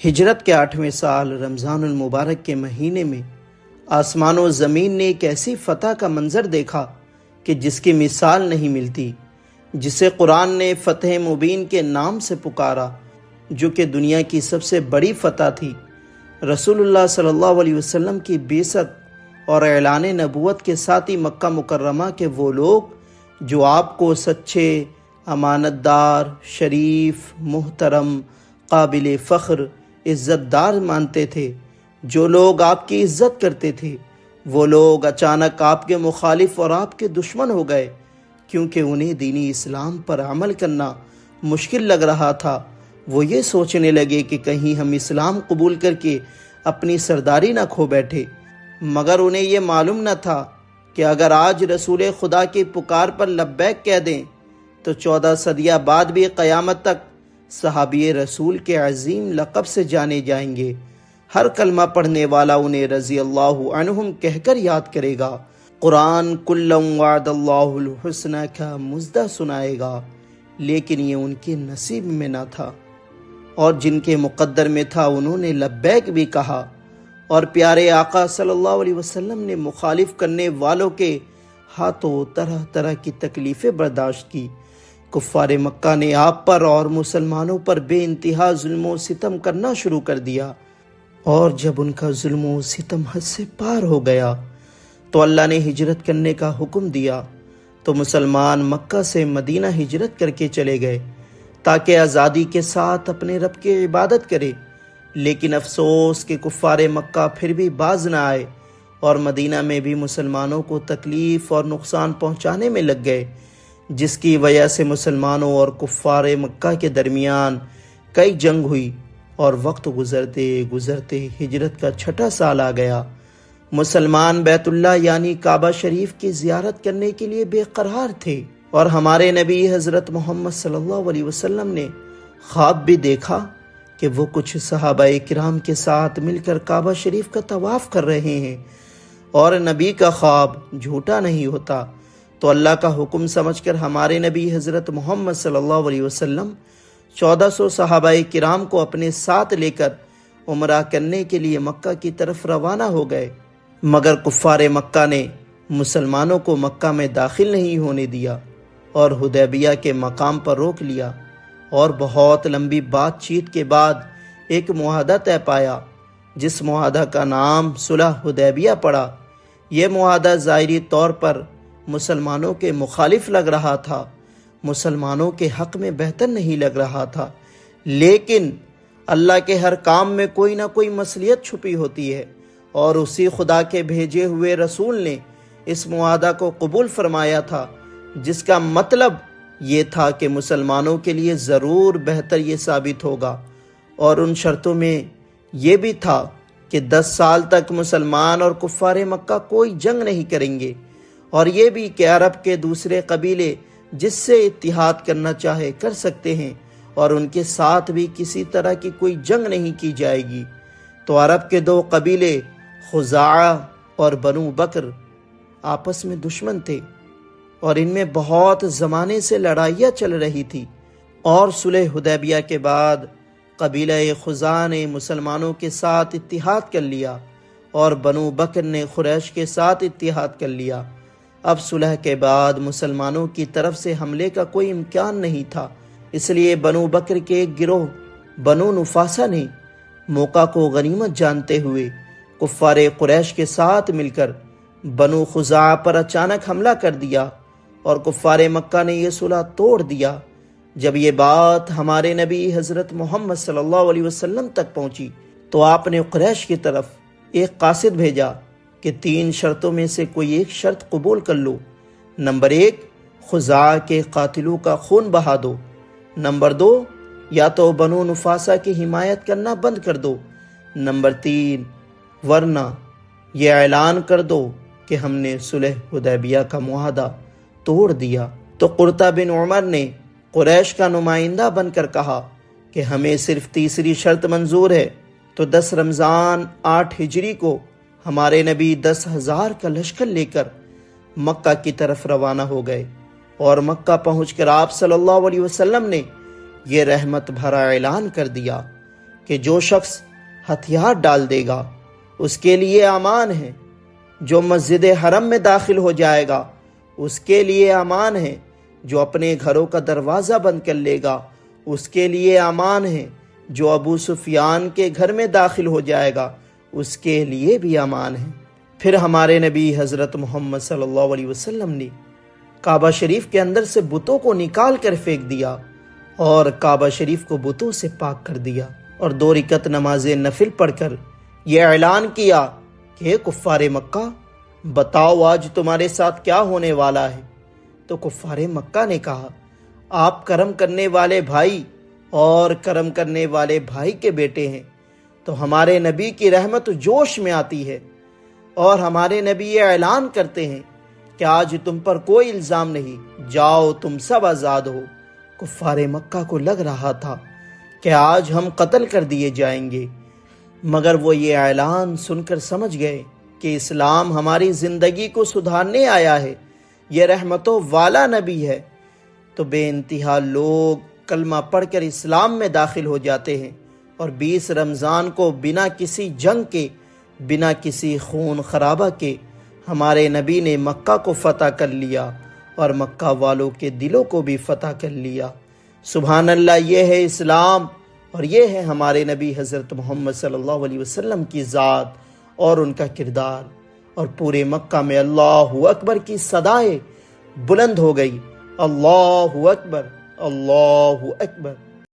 ہجرت کے 8ویں سال رمضان المبارک کے مہینے میں آسمان و زمین نے ایک ایسی فتح کا منظر دیکھا کہ جس کی مثال نہیں ملتی، جسے قرآن نے فتح مبین کے نام سے پکارا، جو کہ دنیا کی سب سے بڑی فتح تھی۔ رسول اللہ صلی اللہ علیہ وسلم کی بعثت اور اعلان نبوت کے ساتھ ہی مکہ مکرمہ کے وہ لوگ جو آپ کو سچے، امانت دار، شریف، محترم، قابل فخر، عزت دار مانتے تھے، جو لوگ آپ کی عزت کرتے تھے، وہ لوگ اچانک آپ کے مخالف اور آپ کے دشمن ہو گئے، کیونکہ انہیں دینی اسلام پر عمل کرنا مشکل لگ رہا تھا۔ وہ یہ سوچنے لگے کہ کہیں ہم اسلام قبول کر کے اپنی سرداری نہ کھو بیٹھے، مگر انہیں یہ معلوم نہ تھا کہ اگر آج رسول خدا کی پکار پر لبیک کہہ دیں تو 14 صدیہ بعد بھی قیامت تک صحابی رسول کے عظیم لقب سے جانے جائیں گے۔ ہر کلمہ پڑھنے والا انہیں رضی اللہ عنہم کہہ کر یاد کرے گا۔ قرآن کلم وعد اللہ الحسنہ کا مژدہ سنائے گا، لیکن یہ ان کے نصیب میں نہ تھا، اور جن کے مقدر میں تھا انہوں نے لبیک بھی کہا، اور پیارے آقا صلی اللہ علیہ وسلم نے مخالف کرنے والوں کے ہاتھوں طرح طرح کی تکلیفیں برداشت کی۔ کفار مکہ نے آپ پر اور مسلمانوں پر بے انتہا ظلم و ستم کرنا شروع کر دیا، اور جب ان کا ظلم و ستم حد سے پار ہو گیا تو اللہ نے ہجرت کرنے کا حکم دیا، تو مسلمان مکہ سے مدینہ ہجرت کر کے چلے گئے تاکہ آزادی کے ساتھ اپنے رب کی عبادت کرے۔ لیکن افسوس کہ کفار مکہ پھر بھی باز نہ آئے اور مدینہ میں بھی مسلمانوں کو تکلیف اور نقصان پہنچانے میں لگ گئے، جس کی وجہ سے مسلمانوں اور کفار مکہ کے درمیان کئی جنگ ہوئی، اور وقت گزرتے گزرتے ہجرت کا 6واں سال آ گیا۔ مسلمان بیت اللہ یعنی کعبہ شریف کی زیارت کرنے کے لیے بے قرار تھے، اور ہمارے نبی حضرت محمد صلی اللہ علیہ وسلم نے خواب بھی دیکھا کہ وہ کچھ صحابہ کرام کے ساتھ مل کر کعبہ شریف کا طواف کر رہے ہیں، اور نبی کا خواب جھوٹا نہیں ہوتا۔ تو اللہ کا حکم سمجھ کر ہمارے نبی حضرت محمد صلی اللہ علیہ وسلم 1400 صحابہ کرام کو اپنے ساتھ لے کر عمرہ کرنے کے لیے مکہ کی طرف روانہ ہو گئے، مگر کفار مکہ نے مسلمانوں کو مکہ میں داخل نہیں ہونے دیا اور حدیبیہ کے مقام پر روک لیا، اور بہت لمبی بات چیت کے بعد ایک معاہدہ طے پایا، جس معاہدہ کا نام صلح حدیبیہ پڑا۔ یہ معاہدہ ظاہری طور پر مسلمانوں کے مخالف لگ رہا تھا، مسلمانوں کے حق میں بہتر نہیں لگ رہا تھا، لیکن اللہ کے ہر کام میں کوئی نہ کوئی مصلحت چھپی ہوتی ہے، اور اسی خدا کے بھیجے ہوئے رسول نے اس معاہدہ کو قبول فرمایا تھا، جس کا مطلب یہ تھا کہ مسلمانوں کے لیے ضرور بہتر یہ ثابت ہوگا، اور ان شرطوں میں یہ بھی تھا کہ 10 سال تک مسلمان اور کفار مکہ کوئی جنگ نہیں کریں گے، اور یہ بھی کہ عرب کے دوسرے قبیلے جس سے اتحاد کرنا چاہے کر سکتے ہیں، اور ان کے ساتھ بھی کسی طرح کی کوئی جنگ نہیں کی جائے گی۔ تو عرب کے 2 قبیلے خزاعہ اور بنو بکر آپس میں دشمن تھے، اور ان میں بہت زمانے سے لڑائیاں چل رہی تھی، اور صلح حدیبیہ کے بعد قبیلہ خزاعہ نے مسلمانوں کے ساتھ اتحاد کر لیا، اور بنو بکر نے قریش کے ساتھ اتحاد کر لیا۔ اب صلح کے بعد مسلمانوں کی طرف سے حملے کا کوئی امکان نہیں تھا، اس لیے بنو بکر کے ایک گروہ بنو نفاسہ نے موقع کو غنیمت جانتے ہوئے کفار قریش کے ساتھ مل کر بنو خزاعہ پر اچانک حملہ کر دیا، اور کفار مکہ نے یہ صلح توڑ دیا۔ جب یہ بات ہمارے نبی حضرت محمد صلی اللہ علیہ وسلم تک پہنچی تو آپ نے قریش کی طرف ایک قاصد بھیجا کہ 3 شرطوں میں سے کوئی ایک شرط قبول کر لو۔ نمبر 1، خزاعہ کے قاتلوں کا خون بہا دو۔ نمبر 2، یا تو بنو نفاسہ کی حمایت کرنا بند کر دو۔ نمبر 3، ورنہ یہ اعلان کر دو کہ ہم نے صلح حدیبیہ کا معاہدہ توڑ دیا۔ تو قرطہ بن عمر نے قریش کا نمائندہ بن کر کہا کہ ہمیں صرف تیسری شرط منظور ہے۔ تو 10 رمضان 8 ہجری کو ہمارے نبی 10,000 کا لشکر لے کر مکہ کی طرف روانہ ہو گئے، اور مکہ پہنچ کر آپ صلی اللہ علیہ وسلم نے یہ رحمت بھرا اعلان کر دیا کہ جو شخص ہتھیار ڈال دے گا اس کے لیے امان ہے، جو مسجد حرم میں داخل ہو جائے گا اس کے لیے امان ہے، جو اپنے گھروں کا دروازہ بند کر لے گا اس کے لیے امان ہے، جو ابو سفیان کے گھر میں داخل ہو جائے گا اس کے لیے بھی امان ہے۔ پھر ہمارے نبی حضرت محمد صلی اللہ علیہ وسلم نے کعبہ شریف کے اندر سے بتوں کو نکال کر پھینک دیا اور کعبہ شریف کو بتوں سے پاک کر دیا، اور 2 رکعت نماز نفل پڑھ کر یہ اعلان کیا کہ کفار مکہ بتاؤ آج تمہارے ساتھ کیا ہونے والا ہے۔ تو کفار مکہ نے کہا آپ کرم کرنے والے بھائی اور کرم کرنے والے بھائی کے بیٹے ہیں، تو ہمارے نبی کی رحمت جوش میں آتی ہے اور ہمارے نبی یہ اعلان کرتے ہیں کہ آج تم پر کوئی الزام نہیں، جاؤ تم سب آزاد ہو۔ کفار مکہ کو لگ رہا تھا کہ آج ہم قتل کر دیے جائیں گے، مگر وہ یہ اعلان سن کر سمجھ گئے کہ اسلام ہماری زندگی کو سدھارنے آیا ہے، یہ رحمتوں والا نبی ہے، تو بے انتہا لوگ کلمہ پڑھ کر اسلام میں داخل ہو جاتے ہیں، اور 20 رمضان کو بنا کسی جنگ کے، بنا کسی خون خرابہ کے ہمارے نبی نے مکہ کو فتح کر لیا اور مکہ والوں کے دلوں کو بھی فتح کر لیا۔ سبحان اللہ، یہ ہے اسلام اور یہ ہے ہمارے نبی حضرت محمد صلی اللہ علیہ وسلم کی ذات اور ان کا کردار۔ اور پورے مکہ میں اللہ اکبر کی صدائیں بلند ہو گئی، اللہ اکبر، اللہ اکبر۔